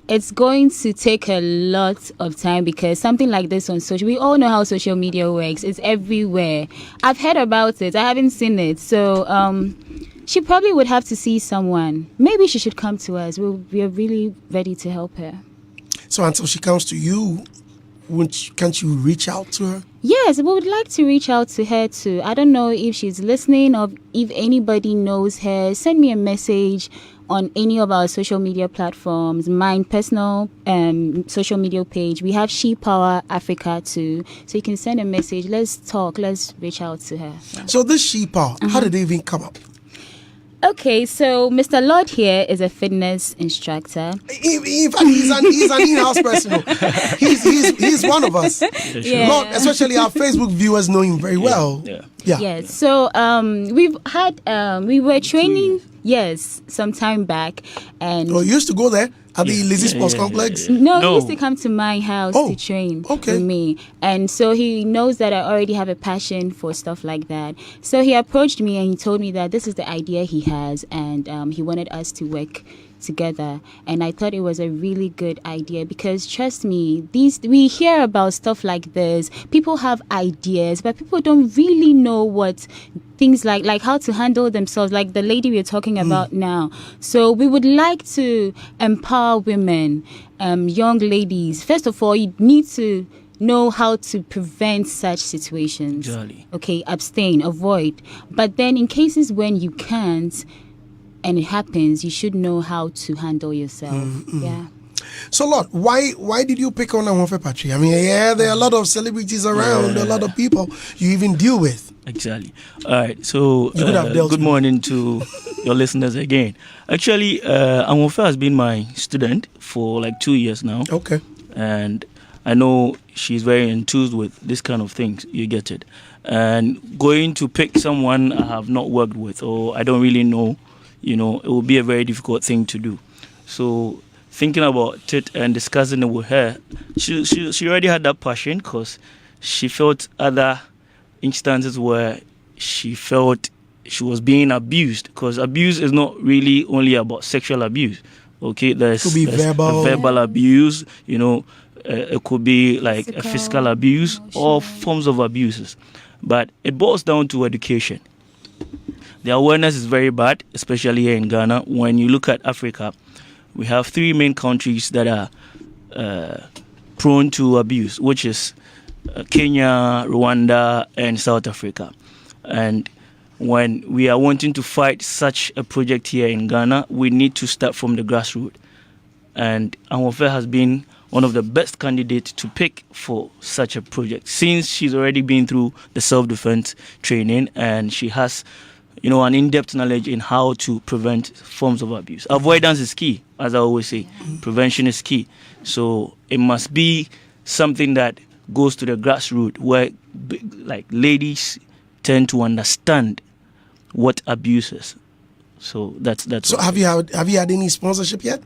It's going to take a lot of time because something like this on social, we all know how social media works. It's everywhere. I've heard about it. I haven't seen it. So she probably would have to see someone. Maybe she should come to us. We are really ready to help her. So until she comes to you, can't you reach out to her? Yes, we would like to reach out to her too. I don't know if she's listening or if anybody knows her. Send me a message on any of our social media platforms. My personal social media page. We have She Power Africa too. So you can send a message. Let's talk. Let's reach out to her. Yeah. So this She Power, how did it even come up? Okay, so Mr. Lord here is a fitness instructor. In fact, he's an in-house person. He's one of us. Yeah. Lord, especially our Facebook viewers know him very well. Yeah. Yes. So we've had we were training some time back, and you used to go there at the Lizzie Sports Complex? No, he used to come to my house to train with me. And so he knows that I already have a passion for stuff like that. So he approached me and he told me that this is the idea he has, and he wanted us to work together. And I thought it was a really good idea because, trust me, we hear about stuff like this. People have ideas, but people don't really know what things like how to handle themselves, like the lady we're talking about now. So we would like to empower women, young ladies. First of all, you need to know how to prevent such situations. Exactly. Okay, abstain, avoid. But then in cases when you can't and it happens, you should know how to handle yourself. Yeah. So, Lord, why did you pick on Ahuofe, Patri? I mean, there are a lot of celebrities around, a lot of people you even deal with. Exactly. All right. So, good morning to your listeners again. Actually, Ahuofe has been my student for like 2 years now. Okay. And I know she's very enthused with this kind of things. You get it. And going to pick someone I have not worked with or I don't really know, it will be a very difficult thing to do. So thinking about it and discussing it with her, she already had that passion because she felt other instances where she felt she was being abused, because abuse is not really only about sexual abuse. Okay, there's verbal abuse, it could be like a physical abuse, emotional, or forms of abuses. But it boils down to education. The awareness is very bad, especially here in Ghana. When you look at Africa, we have 3 main countries that are prone to abuse, which is Kenya, Rwanda, and South Africa. And when we are wanting to fight such a project here in Ghana, we need to start from the grassroots. And Ahuofe has been one of the best candidates to pick for such a project, since she's already been through the self-defense training and she has an in-depth knowledge in how to prevent forms of abuse. Avoidance is key, as I always say. Prevention is key. So it must be something that goes to the grassroots, where like ladies tend to understand what abuse is. So that's. So have you had any sponsorship yet?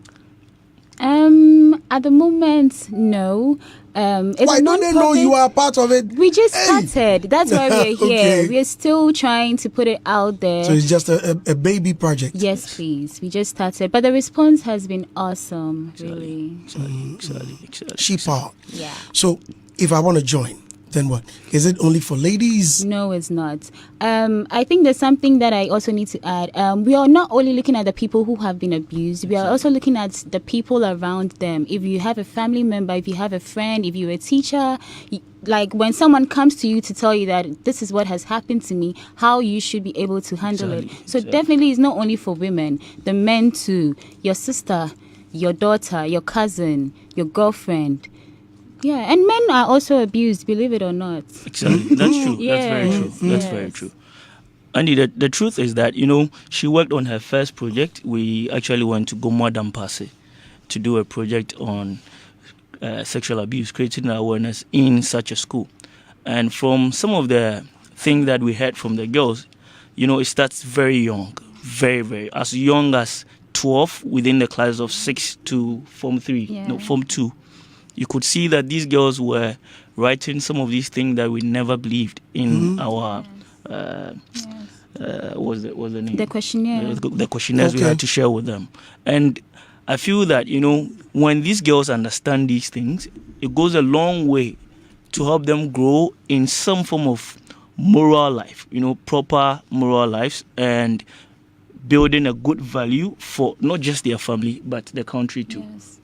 At the moment, no. It's why don't they know you are part of it? We just started. That's why we're here. Okay. We're still trying to put it out there. So it's just a baby project. Yes, please. We just started, but the response has been awesome. Really. Exactly. She Power. Yeah. So if I want to join, then what? Is it only for ladies? No, it's not. I think there's something that I also need to add. We are not only looking at the people who have been abused. We are also looking at the people around them. If you have a family member, if you have a friend, if you're a teacher, like when someone comes to you to tell you that this is what has happened to me, how you should be able to handle it. So definitely it's not only for women, the men too, your sister, your daughter, your cousin, your girlfriend. Yeah, and men are also abused, believe it or not. Exactly. That's true. Yes. That's very true. That's very true. Andy, the truth is that, she worked on her first project. We actually went to Goma Dampase to do a project on sexual abuse, creating awareness in such a school. And from some of the things that we heard from the girls, it starts very young, very, very, as young as 12 within the class of 6 to Form 3, Form 2. You could see that these girls were writing some of these things that we never believed in our what's the name? The questionnaire. The questionnaires we had to share with them. And I feel that, when these girls understand these things, it goes a long way to help them grow in some form of moral life, proper moral lives, and building a good value for not just their family, but the country too. Yes.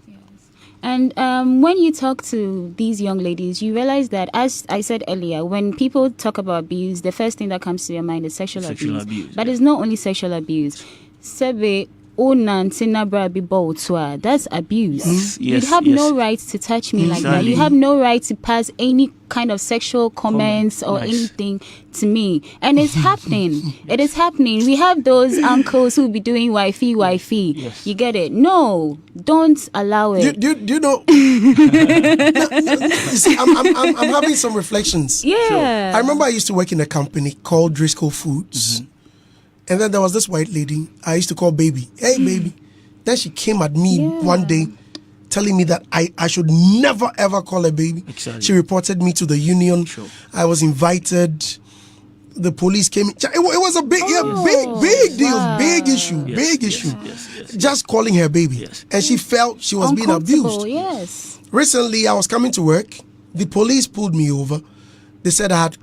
And when you talk to these young ladies, you realize that, as I said earlier, when people talk about abuse, the first thing that comes to your mind is sexual abuse. But it's not only sexual abuse. That's abuse. You have no right to touch me like that. You have no right to pass any kind of sexual comments or anything to me. And it's happening. It is happening. We have those uncles who be doing wifey. Yes. You get it? No, don't allow it. Do you know? You see, I'm having some reflections. Yeah. Sure. I remember I used to work in a company called Driscoll Foods. Mm-hmm. And then there was this white lady I used to call baby. Hey, baby. Then she came at me one day telling me that I should never, ever call her baby. Exactly. She reported me to the union. Sure. I was invited. The police came. It was a big deal. Wow. Big issue. Yes. Just calling her baby. Yes. And she felt she was being abused. Yes. Recently, I was coming to work. The police pulled me over. They said I had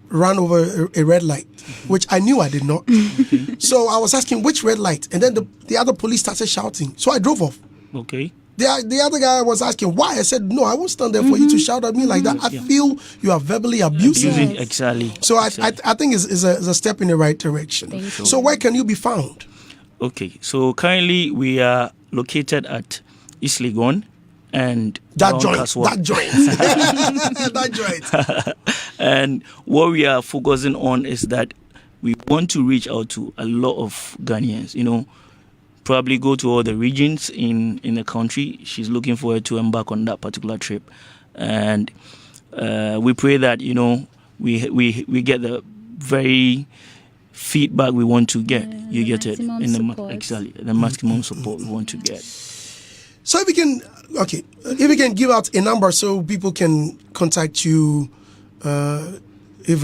run over a red light, which I knew I did not. Okay. So I was asking which red light, and then the other police started shouting. So I drove off. Okay. The other guy was asking why. I said, no, I won't stand there for you to shout at me like that. I feel you are verbally abusive. Yes. Exactly. So I think it's a step in the right direction. So where can you be found? Okay. So currently we are located at East Legon and That joint. And what we are focusing on is that we want to reach out to a lot of Ghanaians, probably go to all the regions in the country. She's looking forward to embark on that particular trip. And we pray that, we get the very feedback we want to get. You get it? The maximum support we want to get. So if you can give out a number so people can contact you, if it's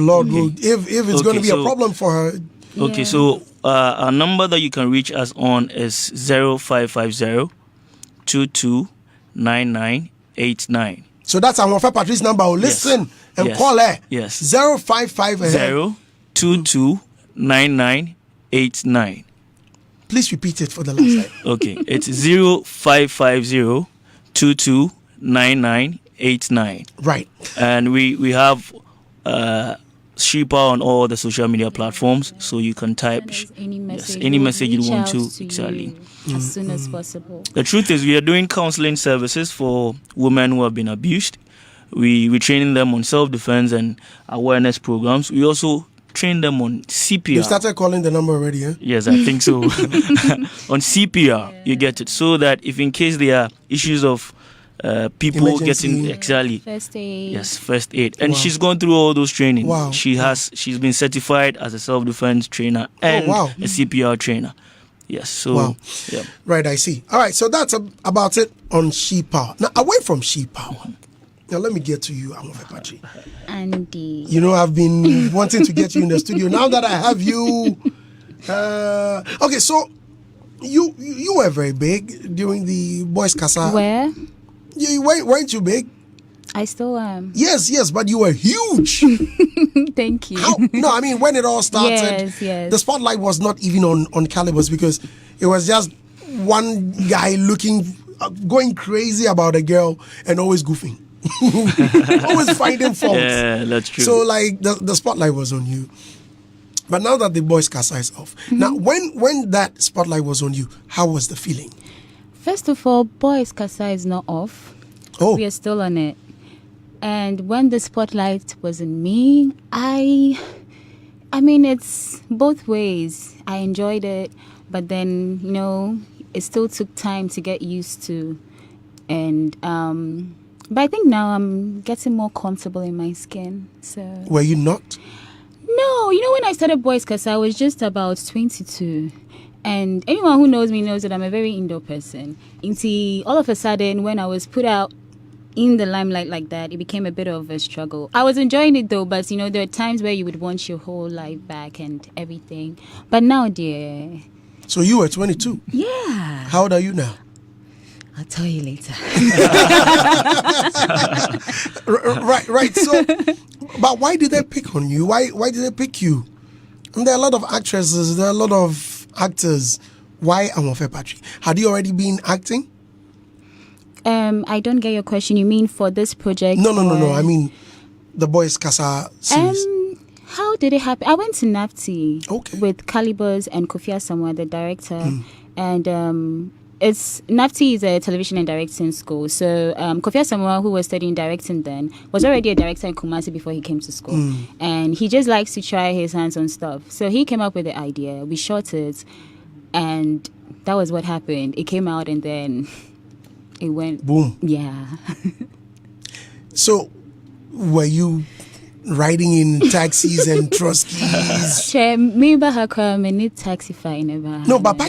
going to be a problem for her. Okay, so our number that you can reach us on is 0550 229989. So that's Ahuofe Patri's number. Listen and call her. Yes. 0550 229989. Please repeat it for the last time. Okay, it's 0550 229989. Right. And we have Shipper on all the social media platforms, so you can type any message you want to. Exactly. As soon as possible. The truth is, we are doing counseling services for women who have been abused. We're training them on self-defense and awareness programs. We also train them on CPR. You started calling the number already, eh? Yes, I think so. On CPR, you get it. So that if in case there are issues of people emergency. getting First aid. Yes, first aid. And she's gone through all those training. Wow. She's been certified as a self-defense trainer and a CPR trainer. Yes, so yeah. Right, I see. All right, so that's about it on She Power. Now, away from She Power, now let me get to you, Ahuofe Patri. Andy. I've been wanting to get you in the studio. Now that I have you, okay, so you were very big during the Boys Casa. Where? You weren't you big? I still am. Yes, but you were huge. Thank you. No, I mean, when it all started, yes. the spotlight was not even on Kalybos because it was just one guy going crazy about a girl and always goofing. Always finding fault. Yeah, that's true. So, the spotlight was on you. But now that the Boys Casa is off, now when that spotlight was on you, how was the feeling? First of all, Boys Casa is not off. Oh. We are still on it. And when the spotlight was on me, I mean, it's both ways. I enjoyed it, but then, it still took time to get used to. And, but I think now I'm getting more comfortable in my skin. So. Were you not? No, when I started Boys Casa, I was just about 22. And anyone who knows me knows that I'm a very indoor person. Until all of a sudden, when I was put out in the limelight like that, it became a bit of a struggle. I was enjoying it though, but there are times where you would want your whole life back and everything. But now, dear. So you were 22? Yeah. How old are you now? I'll tell you later. Right. So, but why did they pick on you? Why did they pick you? And there are a lot of actresses, there are a lot of actors. Why Ahuofe Patri? Had you already been acting? I don't get your question. You mean for this project? No. I mean, the Boys Casa series. How did it happen? I went to NAFTI with Kalybos and Kofi Asamoah, the director, and NAFTI is a television and directing school. So Kofi Asamoah, who was studying directing then, was already a director in Kumasi before he came to school, and he just likes to try his hands on stuff. So he came up with the idea. We shot it, and that was what happened. It came out, and then it went boom. Yeah. So, were you riding in taxis and truskies? Maybe I need taxi fine. No, but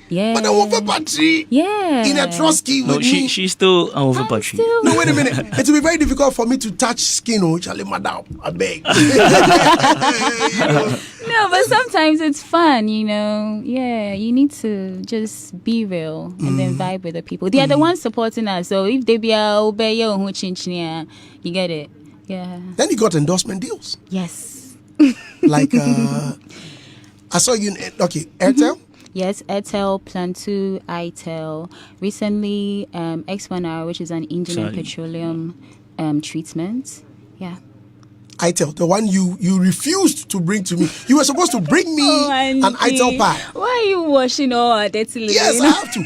yeah, but Ahuofe Patri, yeah, in a trusky with me. She's still Ahuofe Patri. No, wait a minute. It will be very difficult for me to touch skin. Oh, Charlie, madam, I beg. No, but sometimes it's fun, you know. Yeah, you need to just be real and then vibe with the people. They are the ones supporting us. So if they be obey you get it. Yeah. Then you got endorsement deals. Yes. Like, I saw you in, Airtel? Yes, Airtel, Plan 2, itel. Recently, X1R, which is an engine and petroleum treatment. Yeah. itel, the one you refused to bring to me. You were supposed to bring me an itel pie. Why are you washing all our dirty linen? Yes, I have to.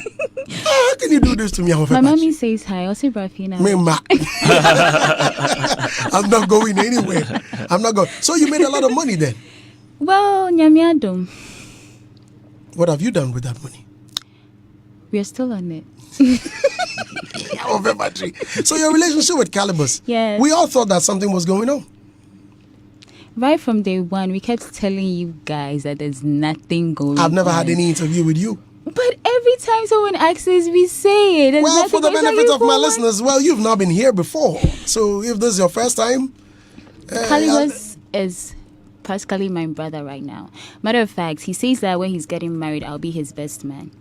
How can you do this to me? My mommy says hi. I'll say Brafina. I'm not going anywhere. I'm not going. So you made a lot of money then? Well, nyamiadum. What have you done with that money? We are still on it. So your relationship with Kalybos, yes. We all thought that something was going on. Right from day one, we kept telling you guys that there's nothing going on. I've never had any interview with you. But every time someone asks us, we say it. Well, for the benefit of my listeners, you've not been here before. So if this is your first time... Kalybos is practically my brother right now. Matter of fact, he says that when he's getting married, I'll be his best man.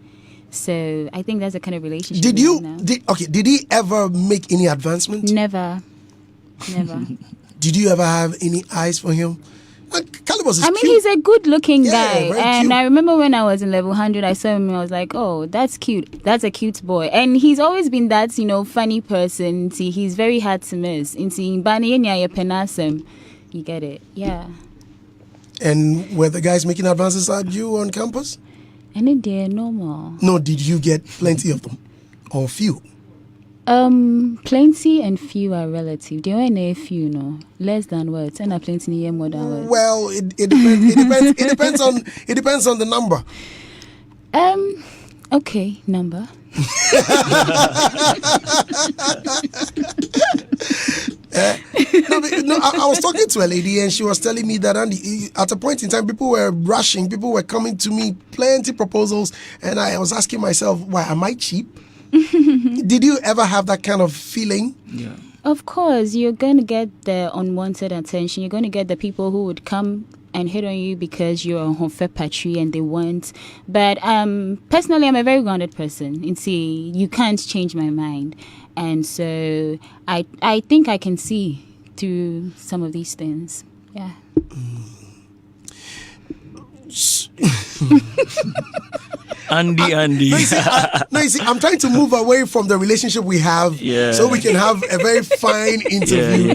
So I think that's the kind of relationship did he ever make any advancement? Never. Did you ever have any eyes for him? Kalybos is cute. He's a good-looking guy. Very and cute. I remember when I was in level 100, I saw him and I was like, oh, that's cute. That's a cute boy. And he's always been that, funny person. See, he's very hard to miss. You get it. Yeah. And were the guys making advances at you on campus? Any day, no more. No, did you get plenty of them? Or few? Plenty and few are relative. Do you know a few, no? Less than words. And a plenty more than words. Well, it depends on the number. Okay, number. I was talking to a lady and she was telling me that at a point in time, people were rushing, people were coming to me, plenty proposals, and I was asking myself, why, am I cheap? Did you ever have that kind of feeling? Yeah. Of course, you're going to get the unwanted attention. You're going to get the people who would come and hit on you because you're Ahuofe Patri and they want. But personally, I'm a very grounded person. And see, you can't change my mind. And so I think I can see through some of these things. Yeah. Andy. No, you see, I'm trying to move away from the relationship we have so we can have a very fine interview.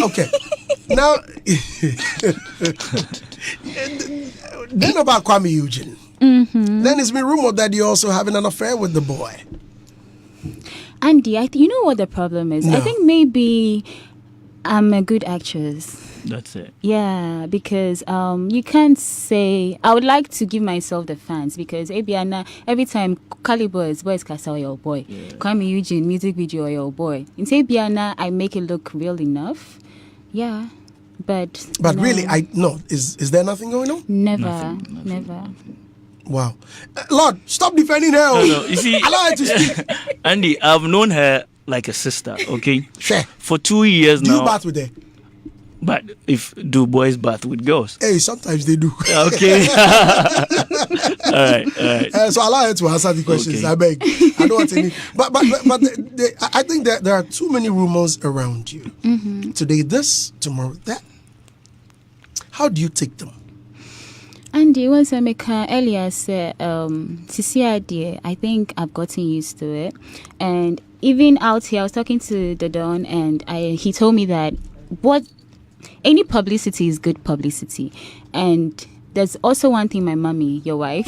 Okay. Now, then about Kwame Eugene. Mm-hmm. Then it's been rumored that you're also having an affair with the boy. Andy, you know what the problem is? No. I think maybe I'm a good actress. That's it. Yeah, because you can't say... I would like to give myself the fans because every time Kalybos, Boys Casa or your boy, Kwame Eugene, music video or your boy. In Biana, I make it look real enough. Yeah, but... But really, is there nothing going on? Never. Wow. Lord, stop defending her. No. You see, allow her to speak. Andy, I've known her like a sister, okay? Sure. For 2 years now. Do you bat with her? But if do boys bath with girls? Hey, sometimes they do. Okay. All right. So allow her to answer the questions. Okay. I beg. I don't want any. But I think that there are too many rumors around you. Mm-hmm. Today this, tomorrow that. How do you take them? Andy, once I make earlier said, idea, I think I've gotten used to it. And even out here, I was talking to the Don, and he told me that any publicity is good publicity. And there's also one thing my mommy, your wife,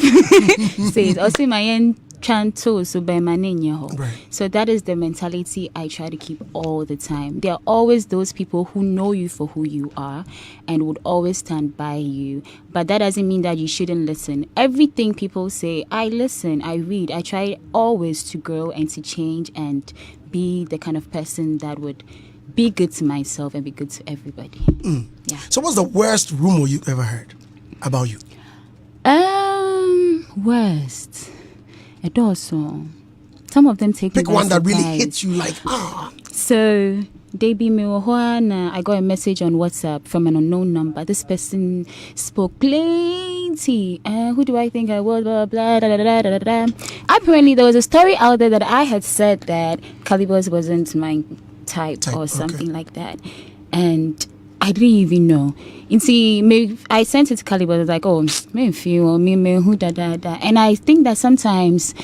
says, also my end chanto so by my name. Right. So that is the mentality I try to keep all the time. There are always those people who know you for who you are and would always stand by you. But that doesn't mean that you shouldn't listen. Everything people say, I listen, I read, I try always to grow and to change and be the kind of person that would be good to myself and be good to everybody. Yeah. So what's the worst rumor you ever heard about you? Worst. A dorsal. Some of them take me by one that surprise. really hits you like So they be me I got a message on WhatsApp from an unknown number. This person spoke plenty. Who do I think I was? Blah blah blah da, da, da, da, da. Apparently there was a story out there that I had said that Kalybos wasn't my type or something like that. And I didn't even know. And see, I sent it to Kalybos. I was like, oh, who da da da. And I think that sometimes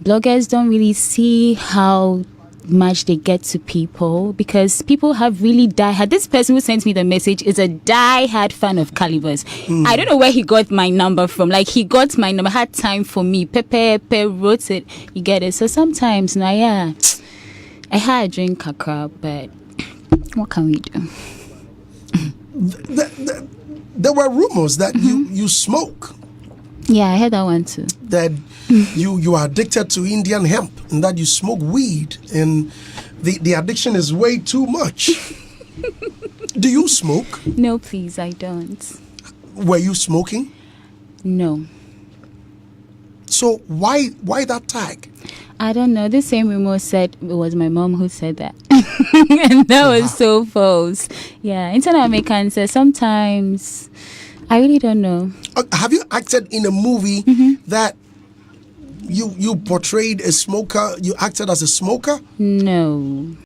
bloggers don't really see how much they get to people, because people have really diehard. This person who sent me the message is a diehard fan of Kalybos. I don't know where he got my number from. Like, he got my number, had time for me. Pepe wrote it. You get it. So sometimes, I had a drink kakra, but what can we do? There were rumors that you smoke. Yeah, I heard that one too. That you are addicted to Indian hemp and that you smoke weed and the addiction is way too much. Do you smoke? No, please, I don't. Were you smoking? No. So why that tag? I don't know. This same rumor said it was my mom who said that. And that was so false. Yeah, Internet American says sometimes I really don't know. Have you acted in a movie that you portrayed a smoker? You acted as a smoker? No.